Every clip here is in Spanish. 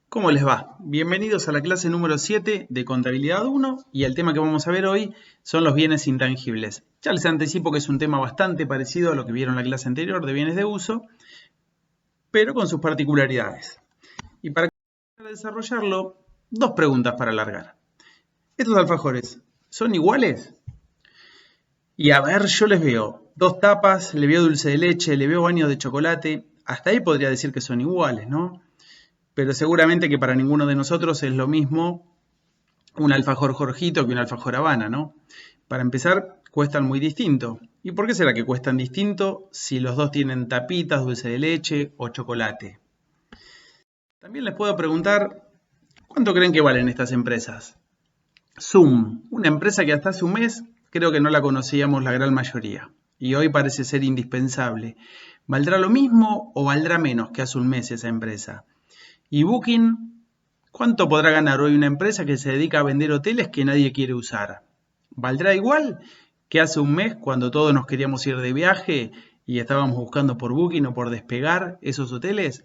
¿Cómo les va? Bienvenidos a la clase número 7 de Contabilidad 1 y el tema que vamos a ver hoy son los bienes intangibles. Ya les anticipo que es un tema bastante parecido a lo que vieron en la clase anterior de bienes de uso, pero con sus particularidades. Y para desarrollarlo, dos preguntas para alargar. ¿Estos alfajores son iguales? Y a ver, yo les veo dos tapas, le veo dulce de leche, le veo baño de chocolate. Hasta ahí podría decir que son iguales, ¿no? Pero seguramente que para ninguno de nosotros es lo mismo un alfajor Jorgito que un alfajor Habana, ¿no? Para empezar, cuestan muy distinto. ¿Y por qué será que cuestan distinto si los dos tienen tapitas, dulce de leche o chocolate? También les puedo preguntar, ¿cuánto creen que valen estas empresas? Zoom, una empresa que hasta hace un mes creo que no la conocíamos la gran mayoría y hoy parece ser indispensable. ¿Valdrá lo mismo o valdrá menos que hace un mes esa empresa? Y Booking, ¿cuánto podrá ganar hoy una empresa que se dedica a vender hoteles que nadie quiere usar? ¿Valdrá igual que hace un mes cuando todos nos queríamos ir de viaje y estábamos buscando por Booking o por Despegar esos hoteles?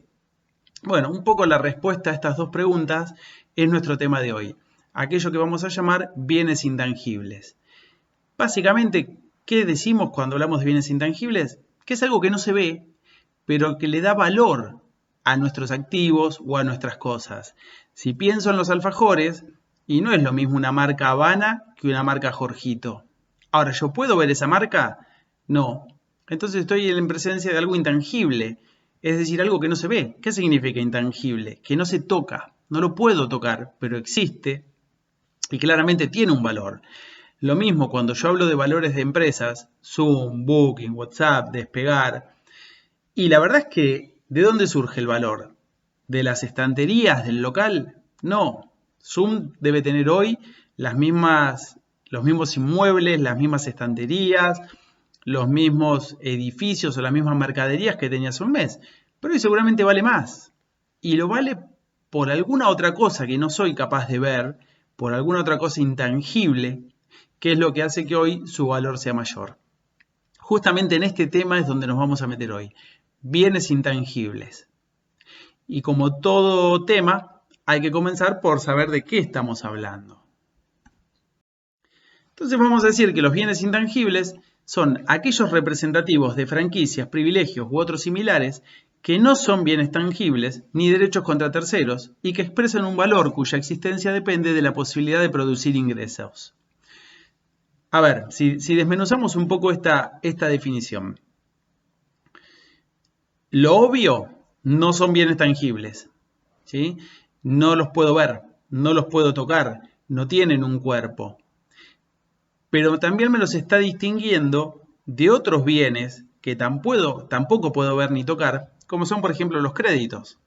Bueno, un poco la respuesta a estas dos preguntas es nuestro tema de hoy, aquello que vamos a llamar bienes intangibles. Básicamente, ¿qué decimos cuando hablamos de bienes intangibles? Que es algo que no se ve, pero que le da valor a nuestros activos o a nuestras cosas. Si pienso en los alfajores, y no es lo mismo una marca Habana que una marca Jorgito. Ahora, ¿yo puedo ver esa marca? No. Entonces estoy en presencia de algo intangible, es decir, algo que no se ve. ¿Qué significa intangible? Que no se toca, no lo puedo tocar, pero existe y claramente tiene un valor. Lo mismo cuando yo hablo de valores de empresas, Zoom, Booking, WhatsApp, Despegar, y la verdad es que, ¿de dónde surge el valor? ¿De las estanterías del local? No. Zoom debe tener hoy los mismos inmuebles, las mismas estanterías, los mismos edificios o las mismas mercaderías que tenía hace un mes. Pero hoy seguramente vale más. Y lo vale por alguna otra cosa que no soy capaz de ver, por alguna otra cosa intangible, que es lo que hace que hoy su valor sea mayor. Justamente en este tema es donde nos vamos a meter hoy. Bienes intangibles. Y como todo tema, hay que comenzar por saber de qué estamos hablando. Entonces vamos a decir que los bienes intangibles son aquellos representativos de franquicias, privilegios u otros similares que no son bienes tangibles ni derechos contra terceros y que expresan un valor cuya existencia depende de la posibilidad de producir ingresos. A ver, si desmenuzamos un poco esta definición. Lo obvio no son bienes tangibles, ¿sí? No los puedo ver, no los puedo tocar, no tienen un cuerpo. Pero también me los está distinguiendo de otros bienes que tampoco puedo ver ni tocar, como son por ejemplo los créditos.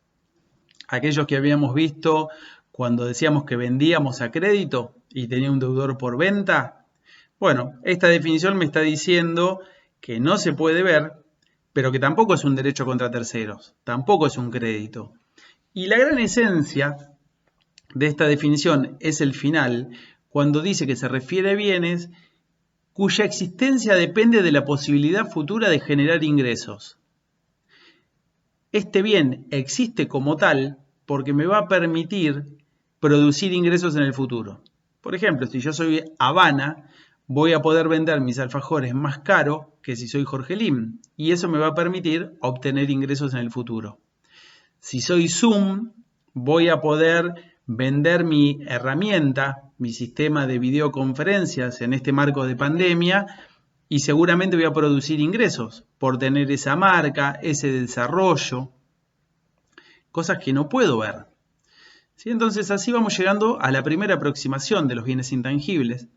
Aquellos que habíamos visto cuando decíamos que vendíamos a crédito y tenía un deudor por venta. Bueno, esta definición me está diciendo que no se puede ver, pero que tampoco es un derecho contra terceros, tampoco es un crédito. Y la gran esencia de esta definición es el final, cuando dice que se refiere a bienes cuya existencia depende de la posibilidad futura de generar ingresos. Este bien existe como tal porque me va a permitir producir ingresos en el futuro. Por ejemplo, si yo soy Habana, voy a poder vender mis alfajores más caro que si soy Jorgelín, y eso me va a permitir obtener ingresos en el futuro. Si soy Zoom, voy a poder vender mi herramienta, mi sistema de videoconferencias en este marco de pandemia, y seguramente voy a producir ingresos por tener esa marca, ese desarrollo, cosas que no puedo ver. ¿Sí? Entonces así vamos llegando a la primera aproximación de los bienes intangibles,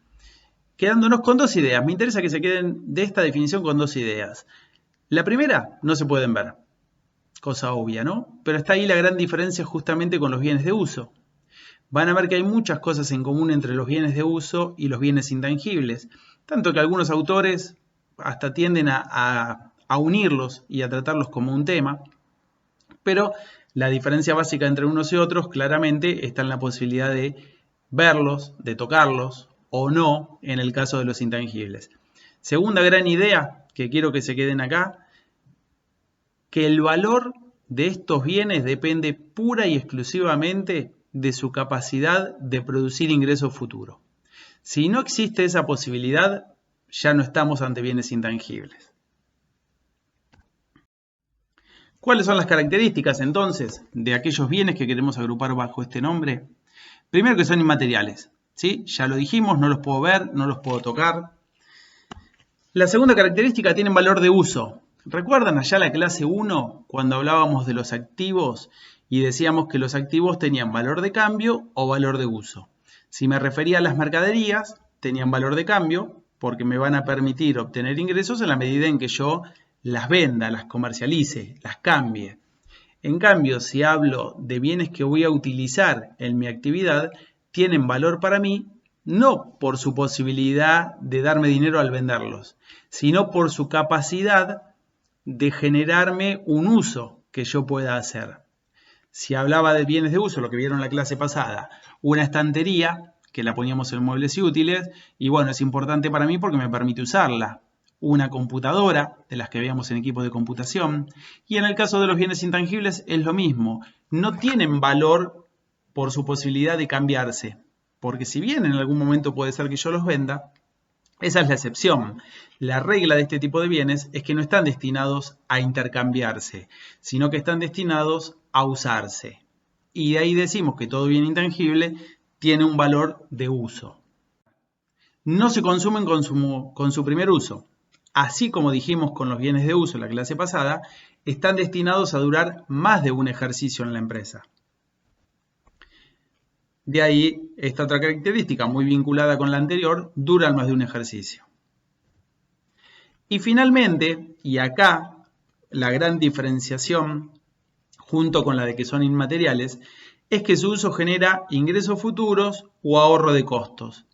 quedándonos con dos ideas. Me interesa que se queden de esta definición con dos ideas. La primera, no se pueden ver. Cosa obvia, ¿no? Pero está ahí la gran diferencia justamente con los bienes de uso. Van a ver que hay muchas cosas en común entre los bienes de uso y los bienes intangibles, tanto que algunos autores hasta tienden a unirlos y a tratarlos como un tema, pero la diferencia básica entre unos y otros claramente está en la posibilidad de verlos, de tocarlos o no en el caso de los intangibles. Segunda gran idea que quiero que se queden acá, que el valor de estos bienes depende pura y exclusivamente de su capacidad de producir ingresos futuros. Si no existe esa posibilidad, ya no estamos ante bienes intangibles. ¿Cuáles son las características entonces de aquellos bienes que queremos agrupar bajo este nombre? Primero, que son inmateriales, ¿sí? Ya lo dijimos, no los puedo ver, no los puedo tocar. La segunda característica, tienen valor de uso. ¿Recuerdan allá la clase 1 cuando hablábamos de los activos y decíamos que los activos tenían valor de cambio o valor de uso? Si me refería a las mercaderías, tenían valor de cambio porque me van a permitir obtener ingresos en la medida en que yo las venda, las comercialice, las cambie. En cambio, si hablo de bienes que voy a utilizar en mi actividad, tienen valor para mí no por su posibilidad de darme dinero al venderlos, sino por su capacidad de generarme un uso que yo pueda hacer. Si hablaba de bienes de uso, lo que vieron en la clase pasada, una estantería, que la poníamos en muebles y útiles, y bueno, es importante para mí porque me permite usarla. Una computadora, de las que veíamos en equipos de computación, y en el caso de los bienes intangibles es lo mismo, no tienen valor por su posibilidad de cambiarse, porque si bien en algún momento puede ser que yo los venda, esa es la excepción. La regla de este tipo de bienes es que no están destinados a intercambiarse, sino que están destinados a usarse. Y de ahí decimos que todo bien intangible tiene un valor de uso. No se consumen con su primer uso. Así como dijimos con los bienes de uso en la clase pasada, están destinados a durar más de un ejercicio en la empresa. De ahí esta otra característica muy vinculada con la anterior, duran más de un ejercicio. Y finalmente, y acá la gran diferenciación junto con la de que son inmateriales, es que su uso genera ingresos futuros o ahorro de costos.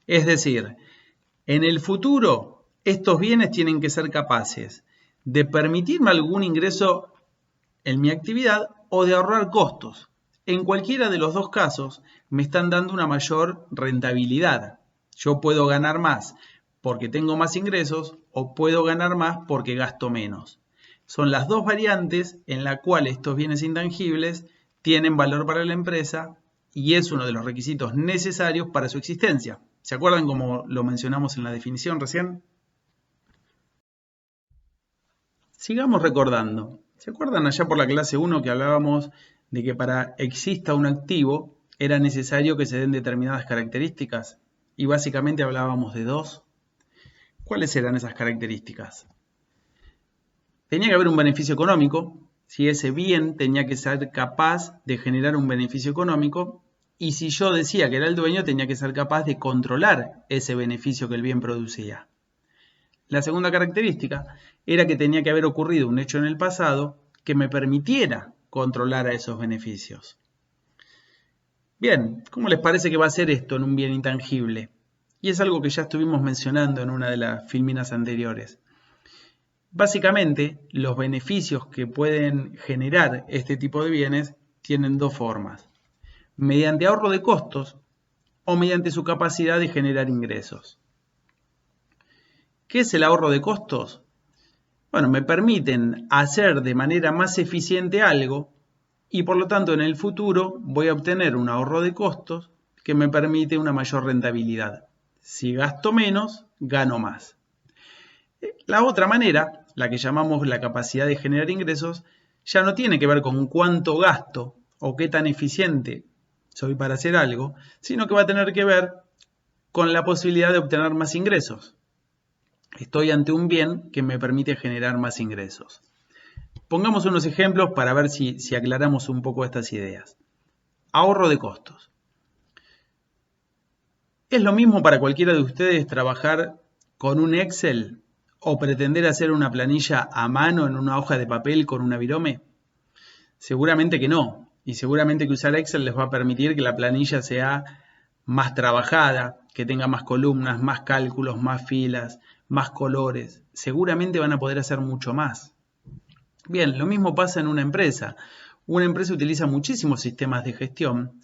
Es decir, en el futuro estos bienes tienen que ser capaces de permitirme algún ingreso en mi actividad o de ahorrar costos. En cualquiera de los dos casos me están dando una mayor rentabilidad. Yo puedo ganar más porque tengo más ingresos o puedo ganar más porque gasto menos. Son las dos variantes en las cuales estos bienes intangibles tienen valor para la empresa y es uno de los requisitos necesarios para su existencia. ¿Se acuerdan como lo mencionamos en la definición recién? Sigamos recordando. ¿Se acuerdan allá por la clase 1 que hablábamos de que para exista un activo era necesario que se den determinadas características? Y básicamente hablábamos de dos. ¿Cuáles eran esas características? Tenía que haber un beneficio económico, si ese bien tenía que ser capaz de generar un beneficio económico, y si yo decía que era el dueño, tenía que ser capaz de controlar ese beneficio que el bien producía. La segunda característica era que tenía que haber ocurrido un hecho en el pasado que me permitiera controlar a esos beneficios. Bien, ¿cómo les parece que va a ser esto en un bien intangible? Y es algo que ya estuvimos mencionando en una de las filminas anteriores. Básicamente, los beneficios que pueden generar este tipo de bienes tienen dos formas: mediante ahorro de costos o mediante su capacidad de generar ingresos. ¿Qué es el ahorro de costos? Bueno, me permiten hacer de manera más eficiente algo y por lo tanto en el futuro voy a obtener un ahorro de costos que me permite una mayor rentabilidad. Si gasto menos, gano más. La otra manera, la que llamamos la capacidad de generar ingresos, ya no tiene que ver con cuánto gasto o qué tan eficiente soy para hacer algo, sino que va a tener que ver con la posibilidad de obtener más ingresos. Estoy ante un bien que me permite generar más ingresos. Pongamos unos ejemplos para ver si aclaramos un poco estas ideas. Ahorro de costos. ¿Es lo mismo para cualquiera de ustedes trabajar con un Excel o pretender hacer una planilla a mano en una hoja de papel con una virome? Seguramente que no. Y seguramente que usar Excel les va a permitir que la planilla sea más trabajada, que tenga más columnas, más cálculos, más filas, más colores. Seguramente van a poder hacer mucho más. Bien, lo mismo pasa en una empresa. Una empresa utiliza muchísimos sistemas de gestión.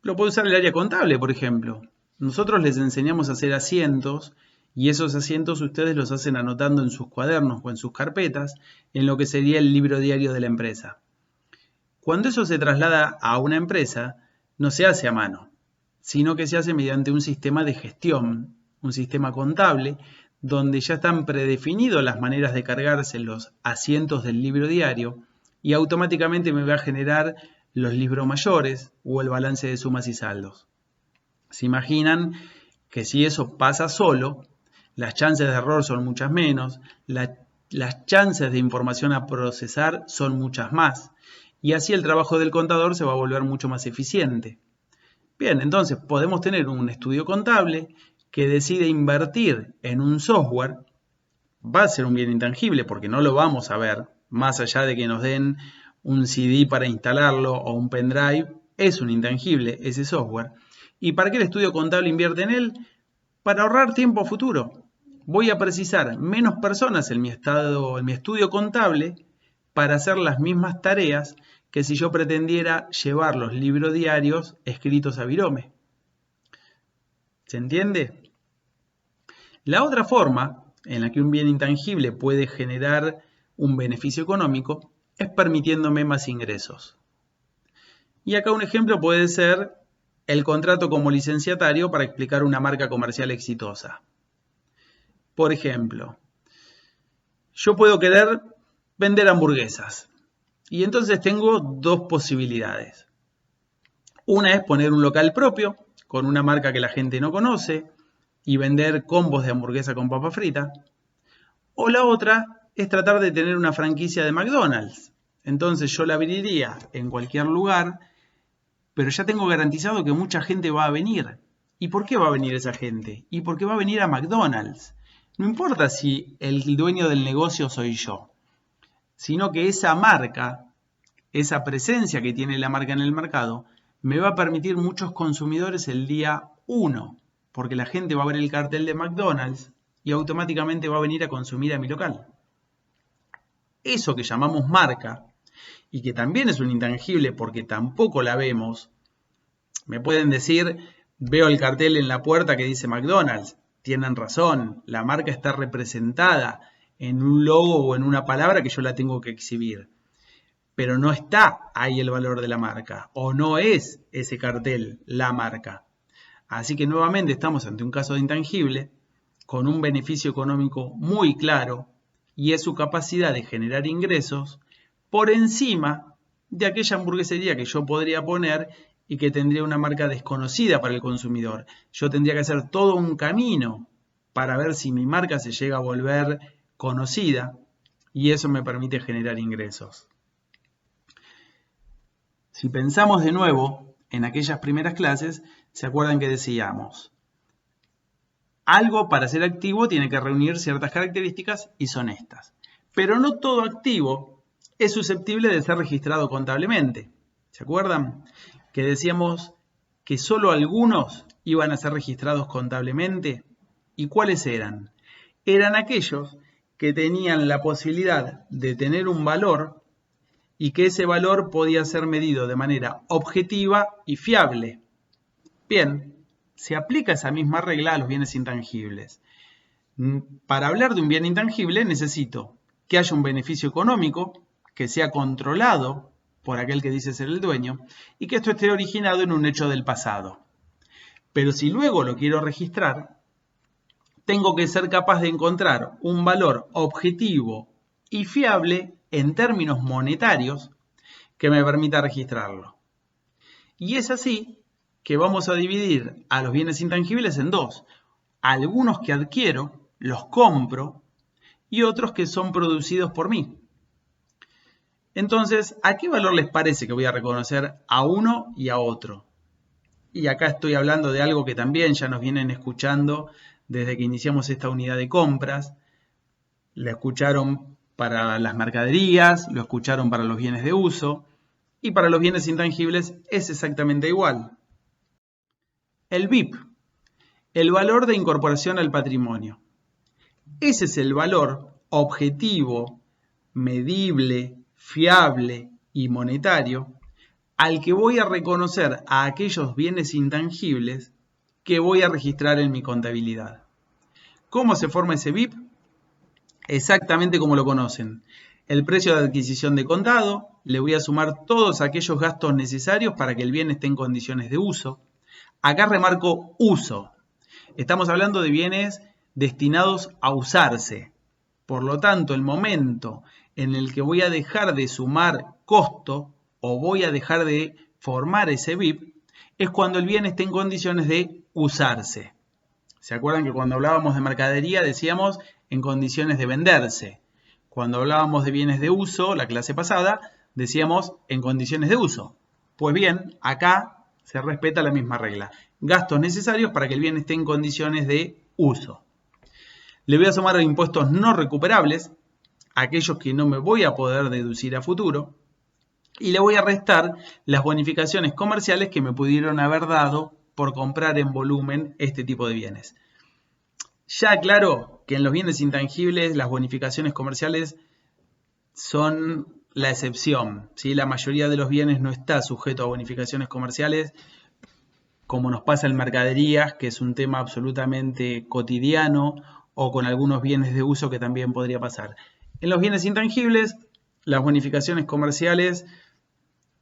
Lo puede usar el área contable, por ejemplo. Nosotros les enseñamos a hacer asientos y esos asientos ustedes los hacen anotando en sus cuadernos o en sus carpetas en lo que sería el libro diario de la empresa. Cuando eso se traslada a una empresa, no se hace a mano, sino que se hace mediante un sistema de gestión, un sistema contable, donde ya están predefinidas las maneras de cargarse los asientos del libro diario y automáticamente me va a generar los libros mayores o el balance de sumas y saldos. Se imaginan que si eso pasa solo, las chances de error son muchas menos, las chances de información a procesar son muchas más, y así el trabajo del contador se va a volver mucho más eficiente. Bien, entonces podemos tener un estudio contable que decide invertir en un software. Va a ser un bien intangible porque no lo vamos a ver, más allá de que nos den un CD para instalarlo o un pendrive, es un intangible ese software. ¿Y para qué el estudio contable invierte en él? Para ahorrar tiempo futuro. Voy a precisar menos personas en mi estudio contable para hacer las mismas tareas que si yo pretendiera llevar los libros diarios escritos a virome. ¿Se entiende? La otra forma en la que un bien intangible puede generar un beneficio económico es permitiéndome más ingresos. Y acá un ejemplo puede ser el contrato como licenciatario para explicar una marca comercial exitosa. Por ejemplo, yo puedo querer vender hamburguesas y entonces tengo dos posibilidades. Una es poner un local propio con una marca que la gente no conoce y vender combos de hamburguesa con papa frita. O la otra es tratar de tener una franquicia de McDonald's. Entonces yo la abriría en cualquier lugar, pero ya tengo garantizado que mucha gente va a venir. ¿Y por qué va a venir esa gente? Y porque va a venir a McDonald's. No importa si el dueño del negocio soy yo, sino que esa marca, esa presencia que tiene la marca en el mercado, me va a permitir muchos consumidores el día 1, porque la gente va a ver el cartel de McDonald's y automáticamente va a venir a consumir a mi local. Eso que llamamos marca, y que también es un intangible porque tampoco la vemos, me pueden decir, veo el cartel en la puerta que dice McDonald's. Tienen razón, la marca está representada en un logo o en una palabra que yo la tengo que exhibir. Pero no está ahí el valor de la marca, o no es ese cartel la marca. Así que nuevamente estamos ante un caso de intangible con un beneficio económico muy claro y es su capacidad de generar ingresos por encima de aquella hamburguesería que yo podría poner y que tendría una marca desconocida para el consumidor. Yo tendría que hacer todo un camino para ver si mi marca se llega a volver conocida y eso me permite generar ingresos. Si pensamos de nuevo en aquellas primeras clases, ¿se acuerdan que decíamos? Algo para ser activo tiene que reunir ciertas características y son estas. Pero no todo activo es susceptible de ser registrado contablemente. ¿Se acuerdan? Que decíamos que solo algunos iban a ser registrados contablemente. ¿Y cuáles eran? Eran aquellos que tenían la posibilidad de tener un valor y que ese valor podía ser medido de manera objetiva y fiable. Bien, se aplica esa misma regla a los bienes intangibles. Para hablar de un bien intangible necesito que haya un beneficio económico, que sea controlado por aquel que dice ser el dueño, y que esto esté originado en un hecho del pasado. Pero si luego lo quiero registrar, tengo que ser capaz de encontrar un valor objetivo y fiable en términos monetarios que me permita registrarlo. Y es así que vamos a dividir a los bienes intangibles en dos. Algunos que adquiero, los compro, y otros que son producidos por mí. Entonces, ¿a qué valor les parece que voy a reconocer a uno y a otro? Y acá estoy hablando de algo que también ya nos vienen escuchando desde que iniciamos esta unidad de compras. Lo escucharon para las mercaderías, lo escucharon para los bienes de uso y para los bienes intangibles es exactamente igual. El BIP, el valor de incorporación al patrimonio. Ese es el valor objetivo, medible, fiable y monetario al que voy a reconocer a aquellos bienes intangibles que voy a registrar en mi contabilidad. ¿Cómo se forma ese BIP? Exactamente como lo conocen. El precio de adquisición de contado le voy a sumar todos aquellos gastos necesarios para que el bien esté en condiciones de uso. Acá remarco uso. Estamos hablando de bienes destinados a usarse. Por lo tanto, el momento en el que voy a dejar de sumar costo o voy a dejar de formar ese BIP es cuando el bien esté en condiciones de usarse. ¿Se acuerdan que cuando hablábamos de mercadería decíamos en condiciones de venderse? Cuando hablábamos de bienes de uso, la clase pasada, decíamos en condiciones de uso. Pues bien, acá se respeta la misma regla. Gastos necesarios para que el bien esté en condiciones de uso. Le voy a sumar a impuestos no recuperables, aquellos que no me voy a poder deducir a futuro. Y le voy a restar las bonificaciones comerciales que me pudieron haber dado por comprar en volumen este tipo de bienes. Ya aclaro que en los bienes intangibles las bonificaciones comerciales son la excepción, ¿sí? La mayoría de los bienes no está sujeto a bonificaciones comerciales, como nos pasa en mercaderías, que es un tema absolutamente cotidiano, o con algunos bienes de uso que también podría pasar. En los bienes intangibles, las bonificaciones comerciales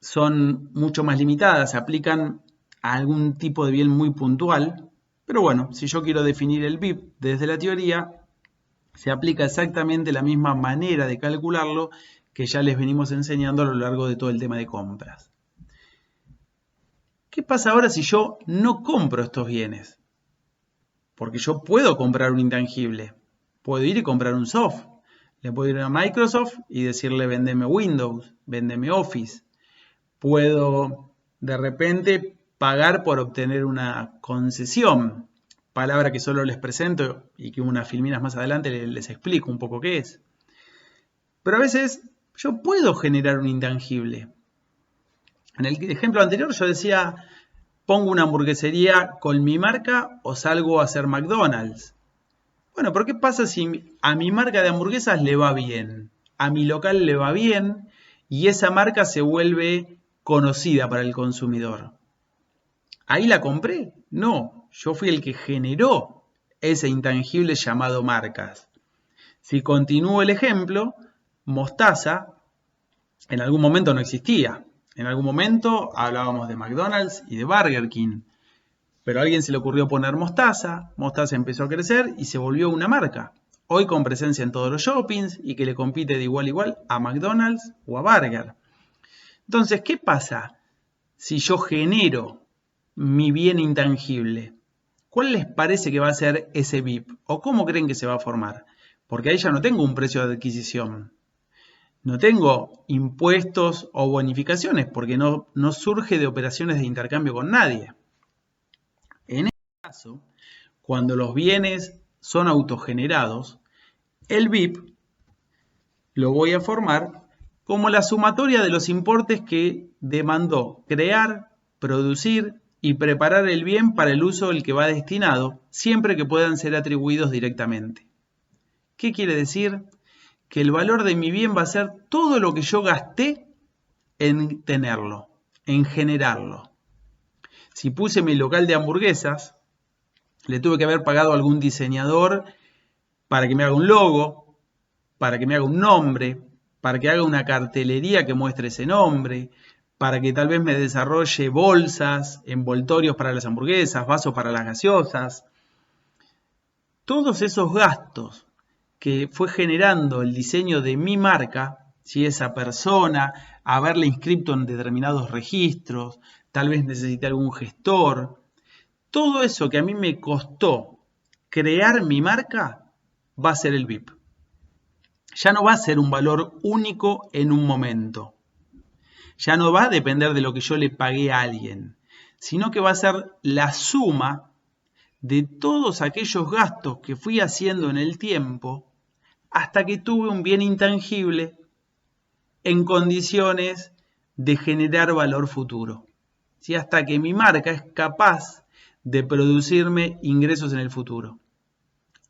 son mucho más limitadas, se aplican a algún tipo de bien muy puntual, pero bueno, si yo quiero definir el BIP desde la teoría, se aplica exactamente la misma manera de calcularlo que ya les venimos enseñando a lo largo de todo el tema de compras. ¿Qué pasa ahora si yo no compro estos bienes? Porque yo puedo comprar un intangible, puedo ir y comprar un soft, le puedo ir a Microsoft y decirle vendeme Windows, vendeme Office. Puedo de repente pagar por obtener una concesión, palabra que solo les presento y que unas filminas más adelante les explico un poco qué es. Pero a veces yo puedo generar un intangible. En el ejemplo anterior yo decía, pongo una hamburguesería con mi marca o salgo a hacer McDonald's. Bueno, pero ¿qué pasa si a mi marca de hamburguesas le va bien? A mi local le va bien y esa marca se vuelve conocida para el consumidor. ¿Ahí la compré? No, yo fui el que generó ese intangible llamado marcas. Si continúo el ejemplo, Mostaza en algún momento no existía. En algún momento hablábamos de McDonald's y de Burger King. Pero a alguien se le ocurrió poner Mostaza, Mostaza empezó a crecer y se volvió una marca. Hoy con presencia en todos los shoppings y que le compite de igual a igual a McDonald's o a Burger. Entonces, ¿qué pasa si yo genero mi bien intangible? ¿Cuál les parece que va a ser ese BIP? ¿O cómo creen que se va a formar? Porque ahí ya no tengo un precio de adquisición. No tengo impuestos o bonificaciones porque no surge de operaciones de intercambio con nadie. En este caso, cuando los bienes son autogenerados, el BIP lo voy a formar como la sumatoria de los importes que demandó crear, producir y preparar el bien para el uso al que va destinado, siempre que puedan ser atribuidos directamente. ¿Qué quiere decir? Que el valor de mi bien va a ser todo lo que yo gasté en tenerlo, en generarlo. Si puse mi local de hamburguesas, le tuve que haber pagado a algún diseñador para que me haga un logo, para que me haga un nombre, para que haga una cartelería que muestre ese nombre, para que tal vez me desarrolle bolsas, envoltorios para las hamburguesas, vasos para las gaseosas. Todos esos gastos que fue generando el diseño de mi marca, si esa persona, haberle inscrito en determinados registros, tal vez necesite algún gestor, todo eso que a mí me costó crear mi marca va a ser el BIP. Ya no va a ser un valor único en un momento. Ya no va a depender de lo que yo le pagué a alguien, sino que va a ser la suma de todos aquellos gastos que fui haciendo en el tiempo hasta que tuve un bien intangible en condiciones de generar valor futuro. ¿Sí? Hasta que mi marca es capaz de producirme ingresos en el futuro.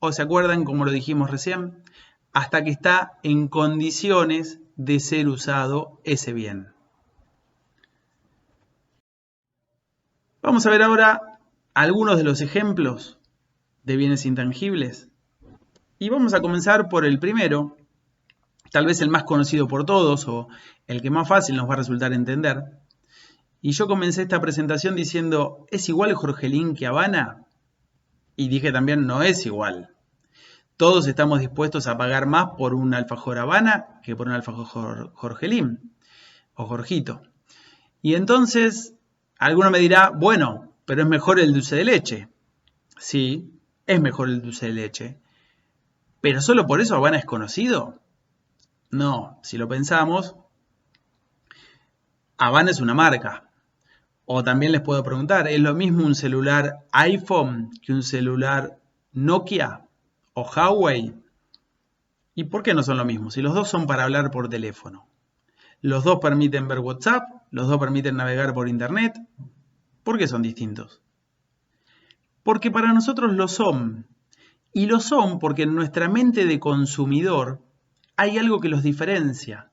¿O se acuerdan como lo dijimos recién? Hasta que está en condiciones de ser usado ese bien. Vamos a ver ahora algunos de los ejemplos de bienes intangibles. Y vamos a comenzar por el primero, tal vez el más conocido por todos o el que más fácil nos va a resultar entender. Y yo comencé esta presentación diciendo, ¿es igual Jorgelín que Habana? Y dije también, no es igual. Todos estamos dispuestos a pagar más por un alfajor Habana que por un alfajor Jorgelín o Jorgito. Y entonces, alguno me dirá, bueno, pero es mejor el dulce de leche. Sí, es mejor el dulce de leche. ¿Pero solo por eso Habana es conocido? No, si lo pensamos, Habana es una marca. O también les puedo preguntar, ¿es lo mismo un celular iPhone que un celular Nokia o Huawei? ¿Y por qué no son lo mismo? Si los dos son para hablar por teléfono. Los dos permiten ver WhatsApp, los dos permiten navegar por Internet. ¿Por qué son distintos? Porque para nosotros lo son. Y lo son porque en nuestra mente de consumidor hay algo que los diferencia.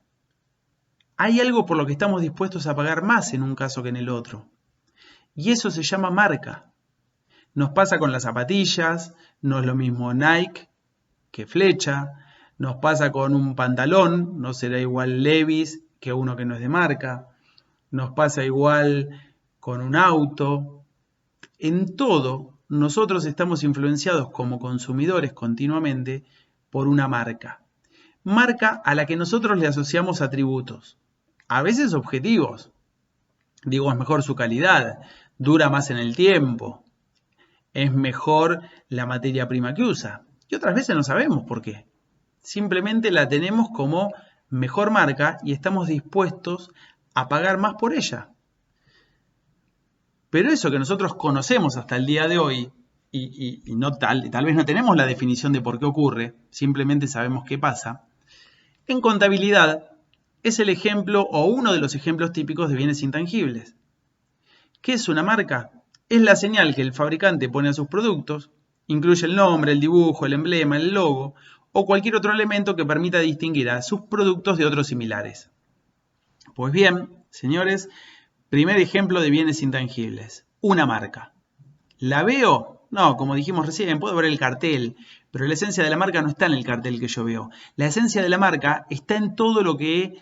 Hay algo por lo que estamos dispuestos a pagar más en un caso que en el otro. Y eso se llama marca. Nos pasa con las zapatillas, no es lo mismo Nike que Flecha. Nos pasa con un pantalón, no será igual Levi's que uno que no es de marca. Nos pasa igual con un auto. En todo, nosotros estamos influenciados como consumidores continuamente por una marca. Marca a la que nosotros le asociamos atributos, a veces objetivos. Digo, es mejor su calidad, dura más en el tiempo, es mejor la materia prima que usa. Y otras veces no sabemos por qué. Simplemente la tenemos como mejor marca y estamos dispuestos a pagar más por ella. Pero eso que nosotros conocemos hasta el día de hoy, y no tal vez no tenemos la definición de por qué ocurre, simplemente sabemos qué pasa, en contabilidad es el ejemplo o uno de los ejemplos típicos de bienes intangibles. ¿Qué es una marca? Es la señal que el fabricante pone a sus productos, incluye el nombre, el dibujo, el emblema, el logo o cualquier otro elemento que permita distinguir a sus productos de otros similares. Pues bien, señores, primer ejemplo de bienes intangibles, una marca. ¿La veo? No, como dijimos recién, puedo ver el cartel, pero la esencia de la marca no está en el cartel que yo veo. La esencia de la marca está en todo lo que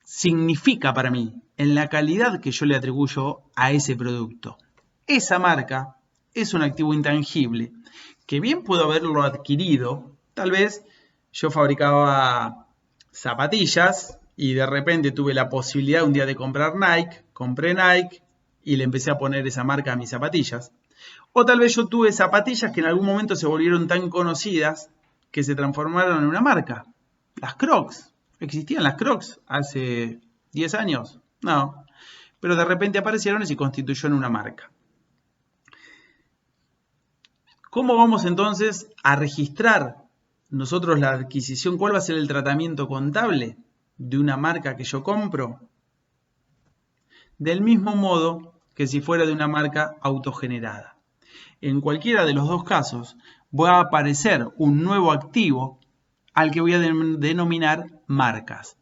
significa para mí, en la calidad que yo le atribuyo a ese producto. Esa marca es un activo intangible que bien puedo haberlo adquirido. Tal vez yo fabricaba zapatillas y de repente tuve la posibilidad un día de comprar Nike, compré Nike y le empecé a poner esa marca a mis zapatillas. O tal vez yo tuve zapatillas que en algún momento se volvieron tan conocidas que se transformaron en una marca. Las Crocs. ¿Existían las Crocs hace 10 años? No. Pero de repente aparecieron y se constituyó en una marca. ¿Cómo vamos entonces a registrar nosotros la adquisición? ¿Cuál va a ser el tratamiento contable de una marca que yo compro? Del mismo modo que si fuera de una marca autogenerada. En cualquiera de los dos casos va a aparecer un nuevo activo al que voy a denominar marcas.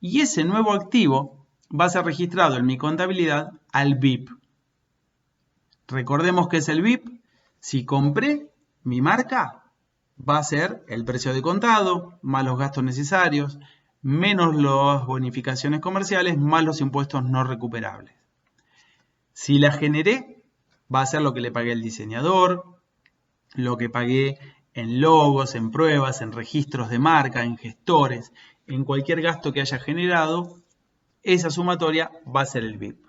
Y ese nuevo activo va a ser registrado en mi contabilidad al BIP. Recordemos que es el BIP. Si compré mi marca, va a ser el precio de contado, más los gastos necesarios, menos las bonificaciones comerciales, más los impuestos no recuperables. Si la generé, va a ser lo que le pagué al diseñador, lo que pagué en logos, en pruebas, en registros de marca, en gestores, en cualquier gasto que haya generado, esa sumatoria va a ser el BIP.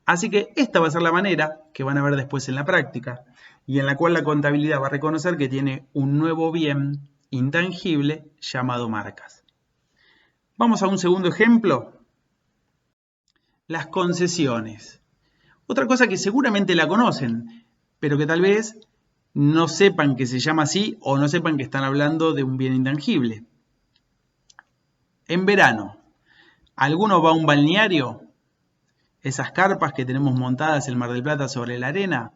Así que esta va a ser la manera que van a ver después en la práctica y en la cual la contabilidad va a reconocer que tiene un nuevo bien intangible llamado marcas. Vamos a un segundo ejemplo. Las concesiones. Otra cosa que seguramente la conocen, pero que tal vez no sepan que se llama así o no sepan que están hablando de un bien intangible. En verano, ¿alguno va a un balneario? Esas carpas que tenemos montadas en Mar del Plata sobre la arena.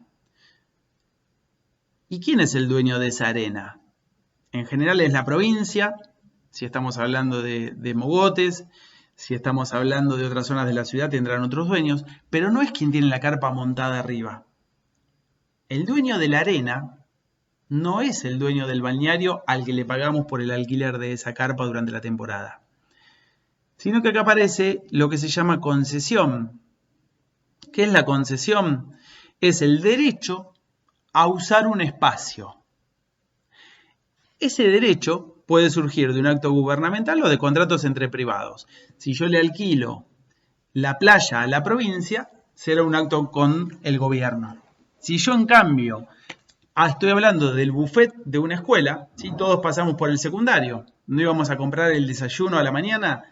¿Y quién es el dueño de esa arena? En general es la provincia, si estamos hablando de mogotes, si estamos hablando de otras zonas de la ciudad tendrán otros dueños, pero no es quien tiene la carpa montada arriba. El dueño de la arena no es el dueño del balneario al que le pagamos por el alquiler de esa carpa durante la temporada, sino que acá aparece lo que se llama concesión. ¿Qué es la concesión? Es el derecho a usar un espacio. Ese derecho puede surgir de un acto gubernamental o de contratos entre privados. Si yo le alquilo la playa a la provincia, será un acto con el gobierno. Si yo, en cambio, estoy hablando del buffet de una escuela, ¿sí? Todos pasamos por el secundario, no íbamos a comprar el desayuno a la mañana.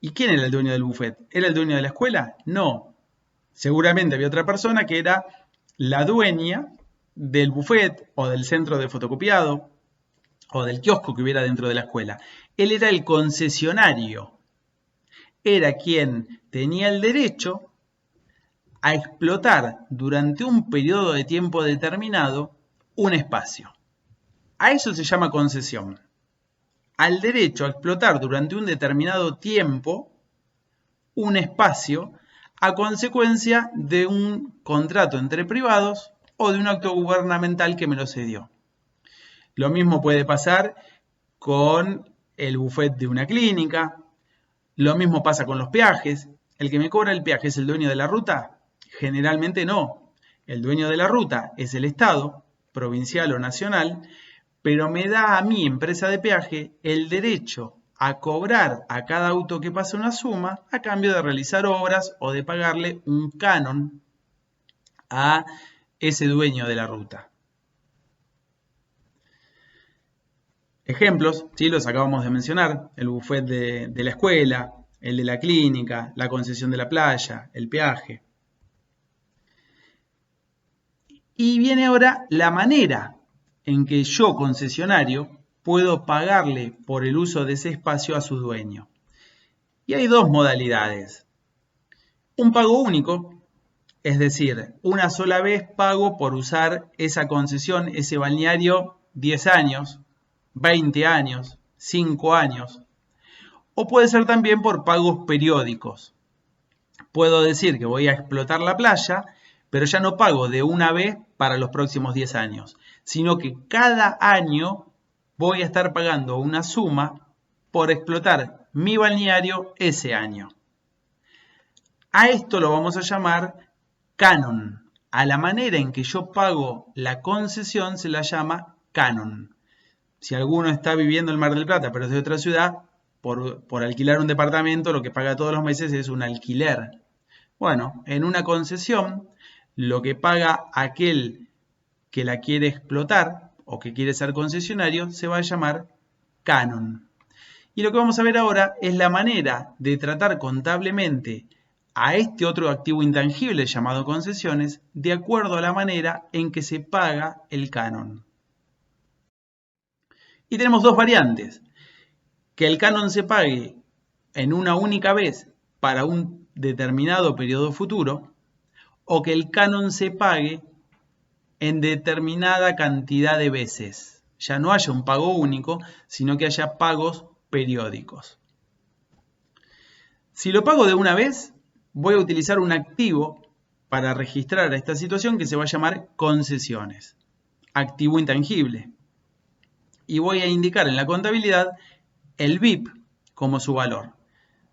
¿Y quién era el dueño del buffet? ¿Era el dueño de la escuela? No. Seguramente había otra persona que era la dueña del buffet o del centro de fotocopiado o del kiosco que hubiera dentro de la escuela. Él era el concesionario. Era quien tenía el derecho a explotar durante un periodo de tiempo determinado un espacio. A eso se llama concesión. Al derecho a explotar durante un determinado tiempo un espacio a consecuencia de un contrato entre privados o de un acto gubernamental que me lo cedió. Lo mismo puede pasar con el buffet de una clínica. Lo mismo pasa con los peajes. ¿El que me cobra el peaje es el dueño de la ruta? Generalmente no. El dueño de la ruta es el Estado, provincial o nacional, pero me da a mi empresa de peaje el derecho a cobrar a cada auto que pasa una suma a cambio de realizar obras o de pagarle un canon a ese dueño de la ruta. Ejemplos, ¿sí? Los acabamos de mencionar: el buffet de la escuela, el de la clínica, la concesión de la playa, el peaje. Y viene ahora la manera en que yo, concesionario, puedo pagarle por el uso de ese espacio a su dueño. Y hay dos modalidades. Un pago único, es decir, una sola vez pago por usar esa concesión, ese balneario, 10 años, 20 años, 5 años. O puede ser también por pagos periódicos. Puedo decir que voy a explotar la playa, pero ya no pago de una vez para los próximos 10 años, sino que cada año voy a estar pagando una suma por explotar mi balneario ese año. A esto lo vamos a llamar canon. A la manera en que yo pago la concesión se la llama canon. Si alguno está viviendo en Mar del Plata, pero es de otra ciudad, por alquilar un departamento, lo que paga todos los meses es un alquiler. Bueno, en una concesión, lo que paga aquel que la quiere explotar o que quiere ser concesionario se va a llamar canon. Y lo que vamos a ver ahora es la manera de tratar contablemente a este otro activo intangible llamado concesiones de acuerdo a la manera en que se paga el canon. Y tenemos dos variantes: que el canon se pague en una única vez para un determinado periodo futuro, o que el canon se pague en determinada cantidad de veces. Ya no haya un pago único, sino que haya pagos periódicos. Si lo pago de una vez, voy a utilizar un activo para registrar esta situación que se va a llamar concesiones, activo intangible. Y voy a indicar en la contabilidad el BIP como su valor.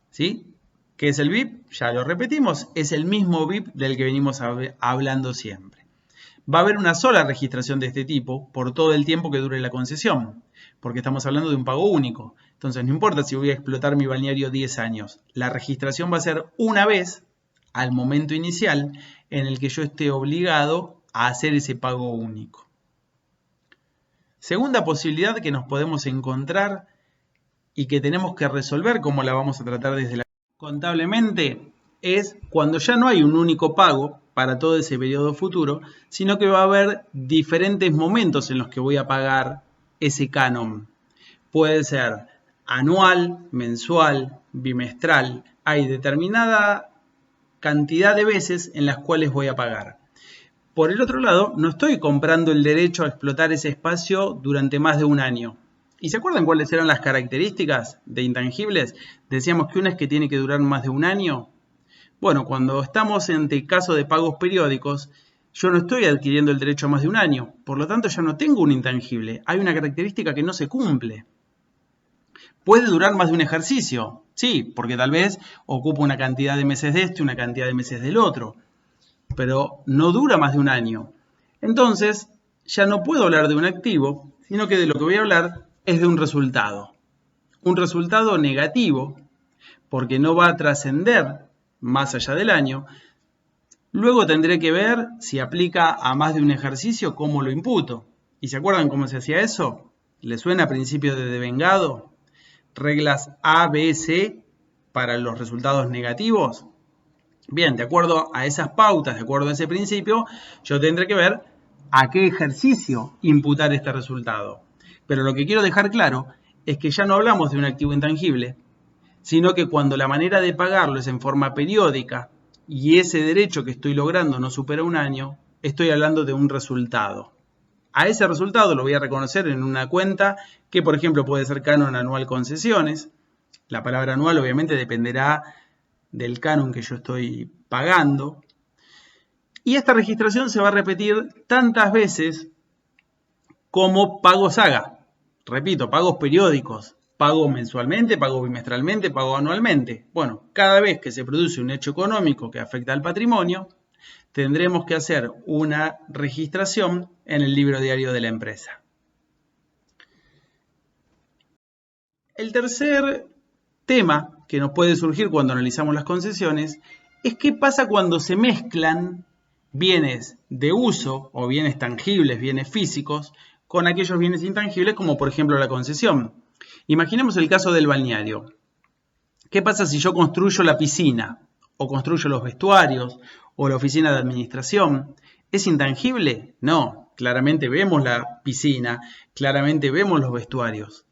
¿Sí? ¿Qué es el BIP? Ya lo repetimos, es el mismo BIP del que venimos hablando siempre. Va a haber una sola registración de este tipo por todo el tiempo que dure la concesión, porque estamos hablando de un pago único. Entonces no importa si voy a explotar mi balneario 10 años, la registración va a ser una vez al momento inicial en el que yo esté obligado a hacer ese pago único. Segunda posibilidad que nos podemos encontrar y que tenemos que resolver, como la vamos a tratar desde la contablemente, es cuando ya no hay un único pago para todo ese periodo futuro, sino que va a haber diferentes momentos en los que voy a pagar ese canon. Puede ser anual, mensual, bimestral. Hay determinada cantidad de veces en las cuales voy a pagar. Por el otro lado, no estoy comprando el derecho a explotar ese espacio durante más de un año. ¿Y se acuerdan cuáles eran las características de intangibles? Decíamos que una es que tiene que durar más de un año. Bueno, cuando estamos ante caso de pagos periódicos, yo no estoy adquiriendo el derecho a más de un año, por lo tanto ya no tengo un intangible, hay una característica que no se cumple. ¿Puede durar más de un ejercicio? Sí, porque tal vez ocupa una cantidad de meses de este, una cantidad de meses del otro, pero no dura más de un año. Entonces, ya no puedo hablar de un activo, sino que de lo que voy a hablar es de un resultado. Un resultado negativo, porque no va a trascender más allá del año. Luego tendré que ver si aplica a más de un ejercicio, cómo lo imputo. ¿Y se acuerdan cómo se hacía eso? ¿Le suena principio de devengado? Reglas A, B, C para los resultados negativos. Bien, de acuerdo a esas pautas, de acuerdo a ese principio, yo tendré que ver a qué ejercicio imputar este resultado. Pero lo que quiero dejar claro es que ya no hablamos de un activo intangible, sino que cuando la manera de pagarlo es en forma periódica y ese derecho que estoy logrando no supera un año, estoy hablando de un resultado. A ese resultado lo voy a reconocer en una cuenta que, por ejemplo, puede ser canon anual concesiones. La palabra anual obviamente dependerá del canon que yo estoy pagando. Y esta registración se va a repetir tantas veces como pagos haga. Repito, pagos periódicos. Pago mensualmente, pago bimestralmente, pago anualmente. Bueno, cada vez que se produce un hecho económico que afecta al patrimonio, tendremos que hacer una registración en el libro diario de la empresa. El tercer tema que nos puede surgir cuando analizamos las concesiones es qué pasa cuando se mezclan bienes de uso o bienes tangibles, bienes físicos, con aquellos bienes intangibles como por ejemplo la concesión. Imaginemos el caso del balneario. ¿Qué pasa si yo construyo la piscina o construyo los vestuarios o la oficina de administración? ¿Es intangible? No, claramente vemos la piscina, claramente vemos los vestuarios.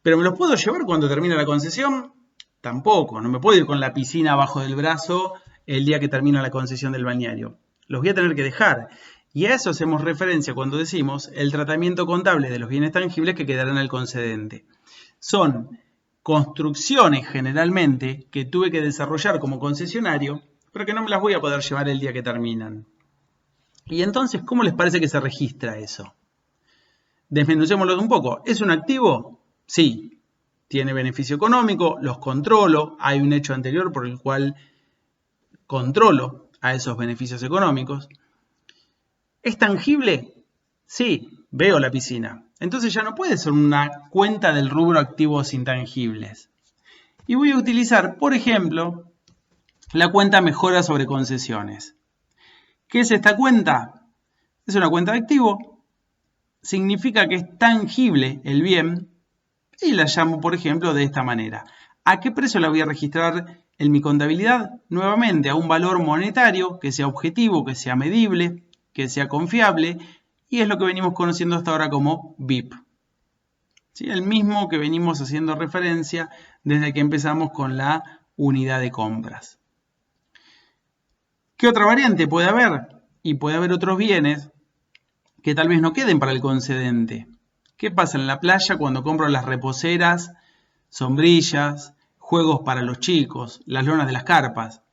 ¿Pero me los puedo llevar cuando termine la concesión? Tampoco, no me puedo ir con la piscina abajo del brazo el día que termina la concesión del balneario. Los voy a tener que dejar. Y a eso hacemos referencia cuando decimos el tratamiento contable de los bienes tangibles que quedarán al concedente. Son construcciones generalmente que tuve que desarrollar como concesionario, pero que no me las voy a poder llevar el día que terminan. Y entonces, ¿cómo les parece que se registra eso? Desmenucémoslo un poco. ¿Es un activo? Sí. Tiene beneficio económico, los controlo, hay un hecho anterior por el cual controlo a esos beneficios económicos. ¿Es tangible? Sí, veo la piscina. Entonces ya no puede ser una cuenta del rubro activos intangibles. Y voy a utilizar, por ejemplo, la cuenta mejora sobre concesiones. ¿Qué es esta cuenta? Es una cuenta de activo. Significa que es tangible el bien y la llamo, por ejemplo, de esta manera. ¿A qué precio la voy a registrar en mi contabilidad? Nuevamente, a un valor monetario que sea objetivo, que sea medible, que sea confiable, y es lo que venimos conociendo hasta ahora como BIP. ¿Sí? El mismo que venimos haciendo referencia desde que empezamos con la unidad de compras. ¿Qué otra variante puede haber? Y puede haber otros bienes que tal vez no queden para el concedente. ¿Qué pasa en la playa cuando compro las reposeras, sombrillas, juegos para los chicos, las lonas de las carpas?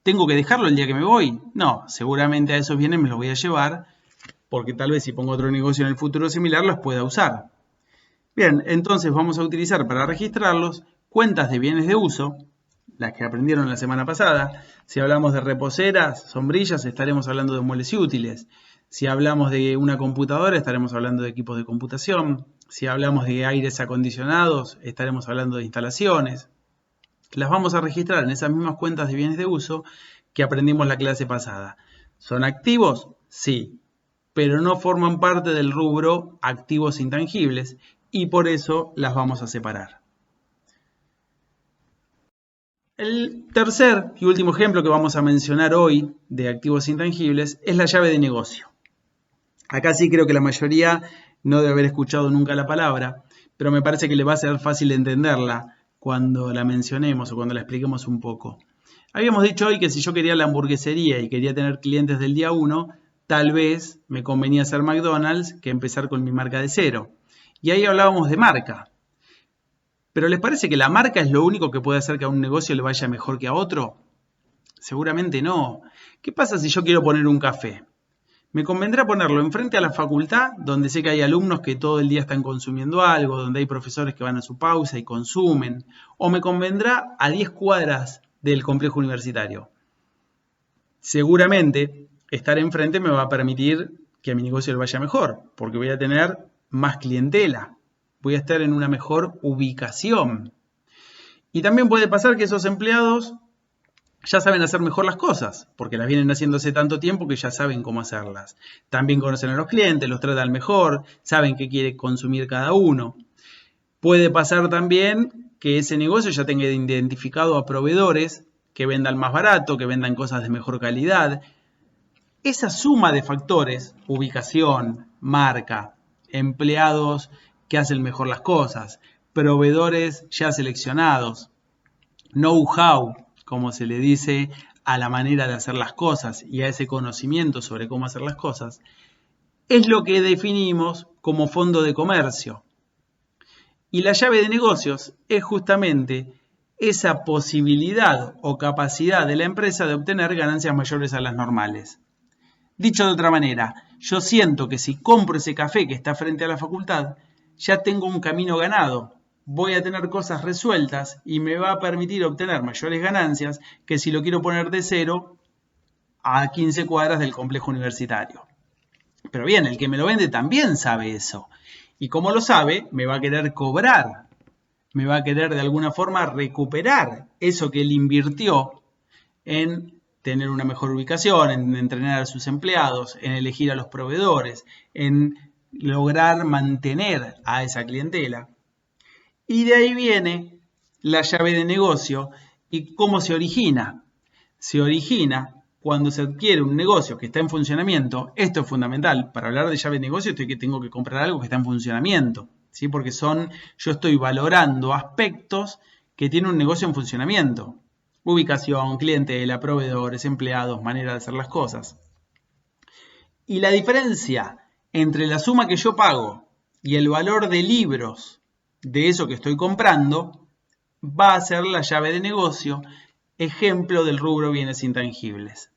¿Tengo que dejarlo el día que me voy? No, seguramente a esos bienes me los voy a llevar porque tal vez si pongo otro negocio en el futuro similar los pueda usar. Bien, entonces vamos a utilizar para registrarlos cuentas de bienes de uso, las que aprendieron la semana pasada. Si hablamos de reposeras, sombrillas, estaremos hablando de muebles y útiles. Si hablamos de una computadora, estaremos hablando de equipos de computación. Si hablamos de aires acondicionados, estaremos hablando de instalaciones. Las vamos a registrar en esas mismas cuentas de bienes de uso que aprendimos la clase pasada. ¿Son activos? Sí, pero no forman parte del rubro activos intangibles y por eso las vamos a separar. El tercer y último ejemplo que vamos a mencionar hoy de activos intangibles es la llave de negocio. Acá sí creo que la mayoría no debe haber escuchado nunca la palabra, pero me parece que le va a ser fácil entenderla cuando la mencionemos o cuando la expliquemos un poco. Habíamos dicho hoy que si yo quería la hamburguesería y quería tener clientes del día 1, tal vez me convenía hacer McDonald's que empezar con mi marca de cero. Y ahí hablábamos de marca. ¿Pero les parece que la marca es lo único que puede hacer que a un negocio le vaya mejor que a otro? Seguramente no. ¿Qué pasa si yo quiero poner un café? ¿Me convendrá ponerlo enfrente a la facultad, donde sé que hay alumnos que todo el día están consumiendo algo, donde hay profesores que van a su pausa y consumen? ¿O me convendrá a 10 cuadras del complejo universitario? Seguramente estar enfrente me va a permitir que a mi negocio le vaya mejor, porque voy a tener más clientela, voy a estar en una mejor ubicación. Y también puede pasar que esos empleados ya saben hacer mejor las cosas, porque las vienen haciendo hace tanto tiempo que ya saben cómo hacerlas. También conocen a los clientes, los tratan mejor, saben qué quiere consumir cada uno. Puede pasar también que ese negocio ya tenga identificado a proveedores que vendan más barato, que vendan cosas de mejor calidad. Esa suma de factores, ubicación, marca, empleados que hacen mejor las cosas, proveedores ya seleccionados, know-how, como se le dice a la manera de hacer las cosas y a ese conocimiento sobre cómo hacer las cosas, es lo que definimos como fondo de comercio. Y la llave de negocios es justamente esa posibilidad o capacidad de la empresa de obtener ganancias mayores a las normales. Dicho de otra manera, yo siento que si compro ese café que está frente a la facultad, ya tengo un camino ganado. Voy a tener cosas resueltas y me va a permitir obtener mayores ganancias que si lo quiero poner de cero a 15 cuadras del complejo universitario. Pero bien, el que me lo vende también sabe eso. Y como lo sabe, me va a querer cobrar. Me va a querer de alguna forma recuperar eso que él invirtió en tener una mejor ubicación, en entrenar a sus empleados, en elegir a los proveedores, en lograr mantener a esa clientela. Y de ahí viene la llave de negocio y cómo se origina. Se origina cuando se adquiere un negocio que está en funcionamiento. Esto es fundamental. Para hablar de llave de negocio tengo que comprar algo que está en funcionamiento, ¿sí? Porque yo estoy valorando aspectos que tiene un negocio en funcionamiento. Ubicación, clientela, proveedores, empleados, manera de hacer las cosas. Y la diferencia entre la suma que yo pago y el valor de libros de eso que estoy comprando va a ser la llave de negocio, ejemplo del rubro bienes intangibles.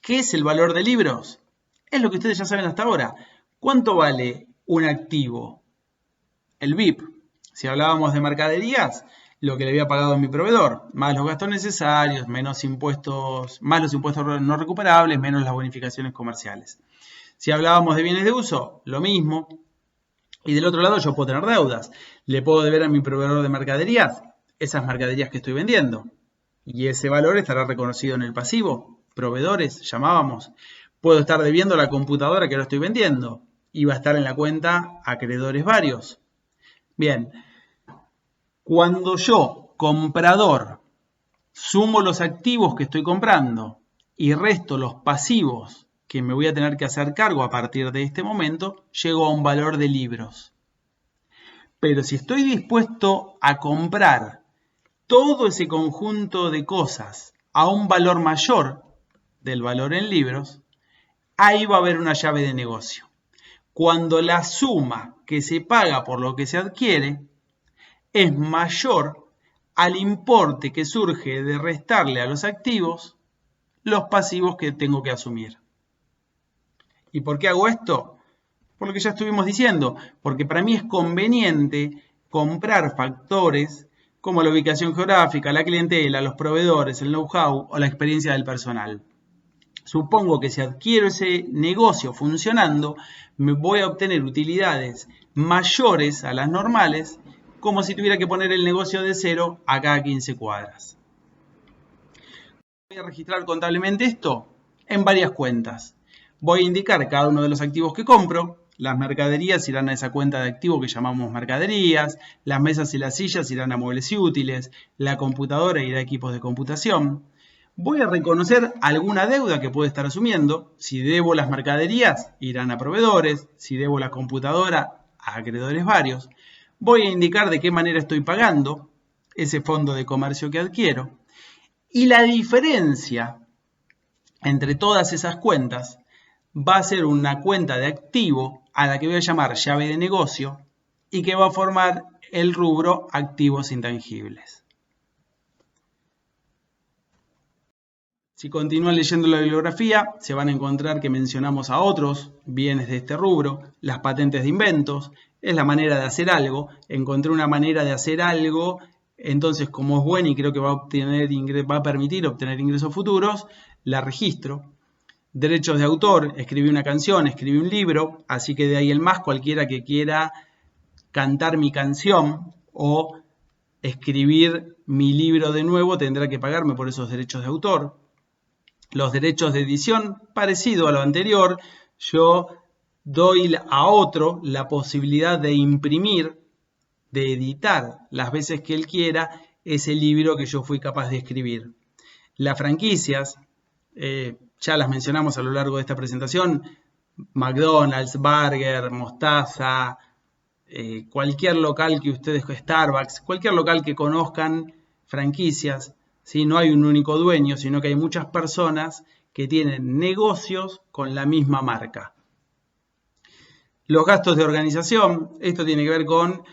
¿Qué es el valor de libros? Es lo que ustedes ya saben hasta ahora. ¿Cuánto vale un activo? El VIP. Si hablábamos de mercaderías, lo que le había pagado a mi proveedor, más los gastos necesarios, menos impuestos, más los impuestos no recuperables, menos las bonificaciones comerciales. Si hablábamos de bienes de uso, lo mismo. Y del otro lado yo puedo tener deudas. Le puedo deber a mi proveedor de mercaderías esas mercaderías que estoy vendiendo. Y ese valor estará reconocido en el pasivo. Proveedores, llamábamos. Puedo estar debiendo a la computadora que lo estoy vendiendo. Y va a estar en la cuenta acreedores varios. Bien, cuando yo, comprador, sumo los activos que estoy comprando y resto los pasivos que me voy a tener que hacer cargo a partir de este momento, llego a un valor de libros. Pero si estoy dispuesto a comprar todo ese conjunto de cosas a un valor mayor del valor en libros, ahí va a haber una llave de negocio. Cuando la suma que se paga por lo que se adquiere es mayor al importe que surge de restarle a los activos los pasivos que tengo que asumir. ¿Y por qué hago esto? Por lo que ya estuvimos diciendo, porque para mí es conveniente comprar factores como la ubicación geográfica, la clientela, los proveedores, el know-how o la experiencia del personal. Supongo que si adquiero ese negocio funcionando, me voy a obtener utilidades mayores a las normales, como si tuviera que poner el negocio de cero a cada 15 cuadras. Voy a registrar contablemente esto en varias cuentas. Voy a indicar cada uno de los activos que compro. Las mercaderías irán a esa cuenta de activo que llamamos mercaderías. Las mesas y las sillas irán a muebles y útiles. La computadora irá a equipos de computación. Voy a reconocer alguna deuda que puede estar asumiendo. Si debo las mercaderías, irán a proveedores. Si debo la computadora, a acreedores varios. Voy a indicar de qué manera estoy pagando ese fondo de comercio que adquiero. Y la diferencia entre todas esas cuentas va a ser una cuenta de activo a la que voy a llamar llave de negocio y que va a formar el rubro activos intangibles. Si continúan leyendo la bibliografía, se van a encontrar que mencionamos a otros bienes de este rubro, las patentes de inventos, es la manera de hacer algo. Encontré una manera de hacer algo, entonces como es buena y creo que va a permitir obtener ingresos futuros, la registro. Derechos de autor, escribí una canción, escribí un libro, así que de ahí el más, cualquiera que quiera cantar mi canción o escribir mi libro de nuevo tendrá que pagarme por esos derechos de autor. Los derechos de edición, parecido a lo anterior, yo doy a otro la posibilidad de imprimir, de editar las veces que él quiera ese libro que yo fui capaz de escribir. Las franquicias, ya las mencionamos a lo largo de esta presentación, McDonald's, Burger, Mostaza, cualquier local que ustedes, Starbucks, cualquier local que conozcan franquicias, ¿sí? No hay un único dueño, sino que hay muchas personas que tienen negocios con la misma marca. Los gastos de organización, esto tiene que ver con,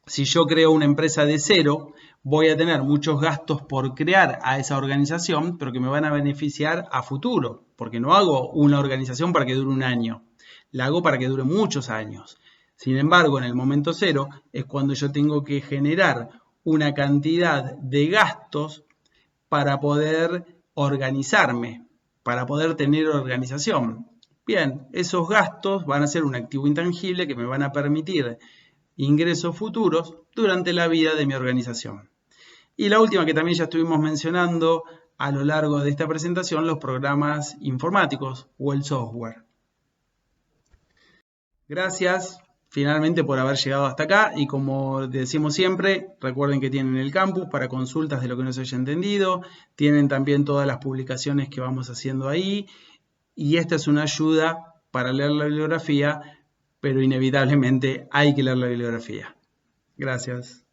si yo creo una empresa de cero, voy a tener muchos gastos por crear a esa organización, pero que me van a beneficiar a futuro, porque no hago una organización para que dure un año, la hago para que dure muchos años. Sin embargo, en el momento cero es cuando yo tengo que generar una cantidad de gastos para poder organizarme, para poder tener organización. Bien, esos gastos van a ser un activo intangible que me van a permitir ingresos futuros durante la vida de mi organización. Y la última que también ya estuvimos mencionando a lo largo de esta presentación, los programas informáticos o el software. Gracias finalmente por haber llegado hasta acá y como decimos siempre, recuerden que tienen el campus para consultas de lo que no se haya entendido, tienen también todas las publicaciones que vamos haciendo ahí y esta es una ayuda para leer la bibliografía, pero inevitablemente hay que leer la bibliografía. Gracias.